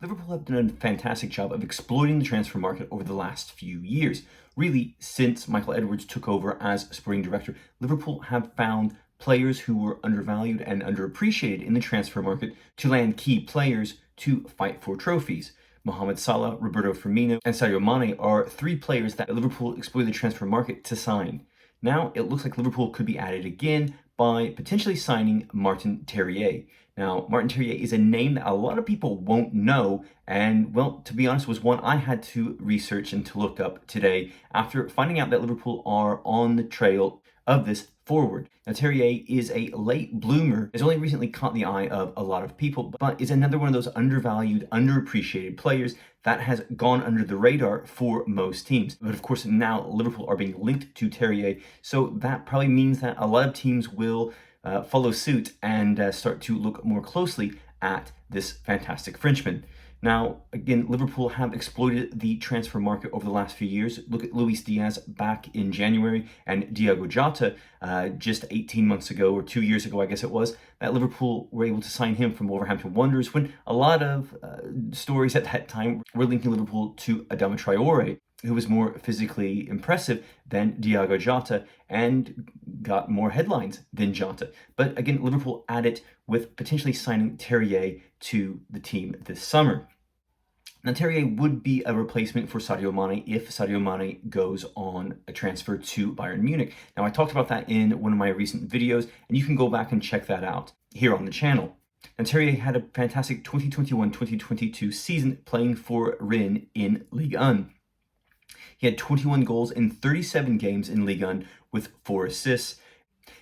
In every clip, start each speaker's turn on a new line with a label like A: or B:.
A: Liverpool have done a fantastic job of exploiting the transfer market over the last few years. Really, since Michael Edwards took over as sporting director, Liverpool have found players who were undervalued and underappreciated in the transfer market to land key players to fight for trophies. Mohamed Salah, Roberto Firmino, and Sadio Mane are three players that Liverpool exploited the transfer market to sign. Now, it looks like Liverpool could be added again by potentially signing Martin Terrier. Now, Martin Terrier is a name that a lot of people won't know, and, well, to be honest, was one I had to research and to look up today after finding out that Liverpool are on the trail of this forward. Now, Terrier is a late bloomer, has only recently caught the eye of a lot of people, but is another one of those undervalued, underappreciated players that has gone under the radar for most teams. But of course, now Liverpool are being linked to Terrier, so that probably means that a lot of teams will follow suit and start to look more closely at this fantastic Frenchman. Now, again, Liverpool have exploited the transfer market over the last few years. Look at Luis Diaz back in January and Diogo Jota just 18 months ago, or 2 years ago, I guess it was, that Liverpool were able to sign him from Wolverhampton Wanderers when a lot of stories at that time were linking Liverpool to Adama Traore, who was more physically impressive than Diogo Jota and got more headlines than Jota. But again, Liverpool added with potentially signing Terrier to the team this summer. Now, Terrier would be a replacement for Sadio Mane if Sadio Mane goes on a transfer to Bayern Munich. Now, I talked about that in one of my recent videos, and you can go back and check that out here on the channel. And Terrier had a fantastic 2021-2022 season playing for Rennes in Ligue 1. He had 21 goals in 37 games in Ligue 1 with 4 assists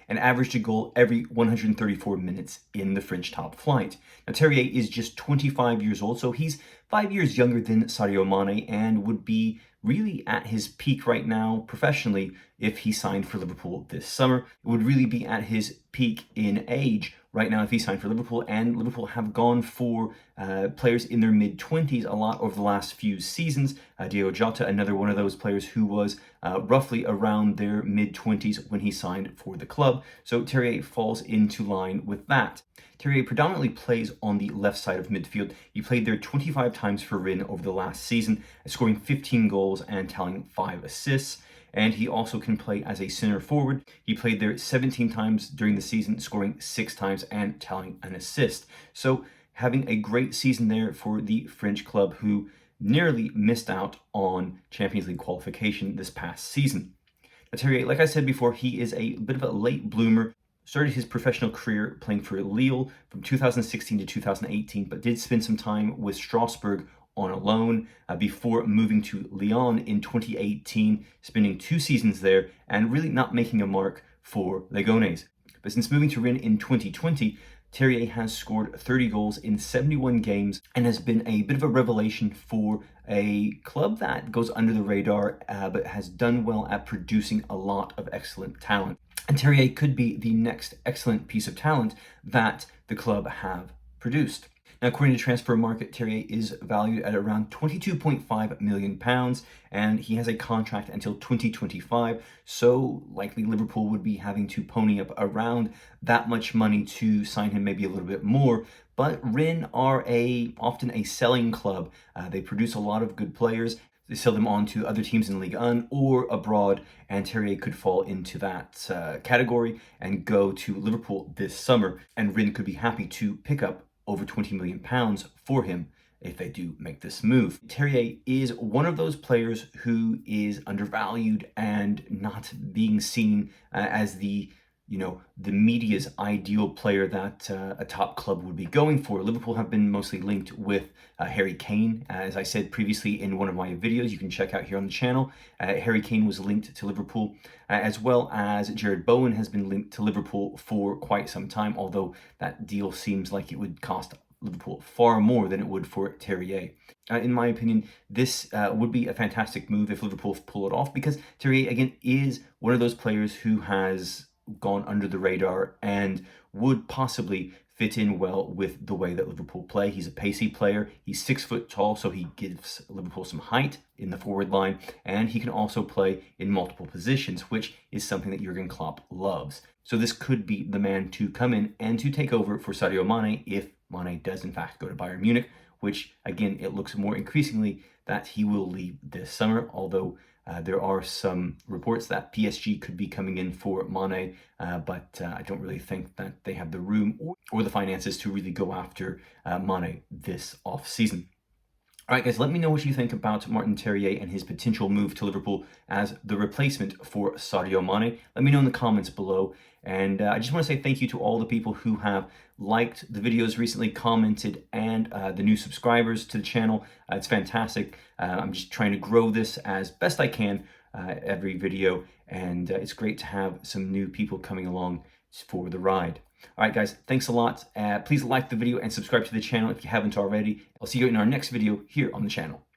A: and averaged a goal every 134 minutes in the French top flight. Now, Terrier is just 25 years old, so he's 5 years younger than Sadio Mane and would be really at his peak right now professionally if he signed for Liverpool this summer. It would really be at his peak in age right now if he signed for Liverpool, and Liverpool have gone for players in their mid-20s a lot over the last few seasons. Diogo Jota, another one of those players who was roughly around their mid-20s when he signed for the club, so Terrier falls into line with that. Terrier predominantly plays on the left side of midfield. He played there 25 times for Rennes over the last season, scoring 15 goals and tallying 5 assists. And he also can play as a center forward. He played there 17 times during the season, scoring 6 times and tallying an assist. So having a great season there for the French club, who nearly missed out on Champions League qualification this past season. Now, Terrier, like I said before, he is a bit of a late bloomer. Started his professional career playing for Lille from 2016 to 2018, but did spend some time with Strasbourg on a loan before moving to Lyon in 2018, spending 2 seasons there and really not making a mark for Legones. But since moving to Rennes in 2020, Terrier has scored 30 goals in 71 games and has been a bit of a revelation for a club that goes under the radar but has done well at producing a lot of excellent talent. And Terrier could be the next excellent piece of talent that the club have produced. Now, according to Transfer Market, Terrier is valued at around £22.5 million, and he has a contract until 2025, so likely Liverpool would be having to pony up around that much money to sign him, maybe a little bit more. But Rennes are often a selling club. They produce a lot of good players. They sell them on to other teams in Ligue 1 or abroad, and Terrier could fall into that category and go to Liverpool this summer, and Rennes could be happy to pick up over £20 million for him if they do make this move. Terrier is one of those players who is undervalued and not being seen as the media's ideal player that a top club would be going for. Liverpool have been mostly linked with Harry Kane. As I said previously in one of my videos, you can check out here on the channel, Harry Kane was linked to Liverpool, as well as Jared Bowen has been linked to Liverpool for quite some time, although that deal seems like it would cost Liverpool far more than it would for Terrier. In my opinion, this would be a fantastic move if Liverpool pull it off, because Terrier, again, is one of those players who has gone under the radar and would possibly fit in well with the way that Liverpool play. He's a pacey player. He's 6 foot tall, so he gives Liverpool some height in the forward line, and he can also play in multiple positions, which is something that Jurgen Klopp loves. So this could be the man to come in and to take over for Sadio Mane if Mane does in fact go to Bayern Munich, which again, it looks more increasingly that he will leave this summer, although there are some reports that PSG could be coming in for Mane, but I don't really think that they have the room or the finances to really go after Mane this off-season. All right, guys, let me know what you think about Martin Terrier and his potential move to Liverpool as the replacement for Sadio Mane. Let me know in the comments below. And I just want to say thank you to all the people who have liked the videos recently, commented, and the new subscribers to the channel. It's fantastic. I'm just trying to grow this as best I can every video. And it's great to have some new people coming along for the ride. All right, guys, thanks a lot. Please like the video and subscribe to the channel if you haven't already. I'll see you in our next video here on the channel.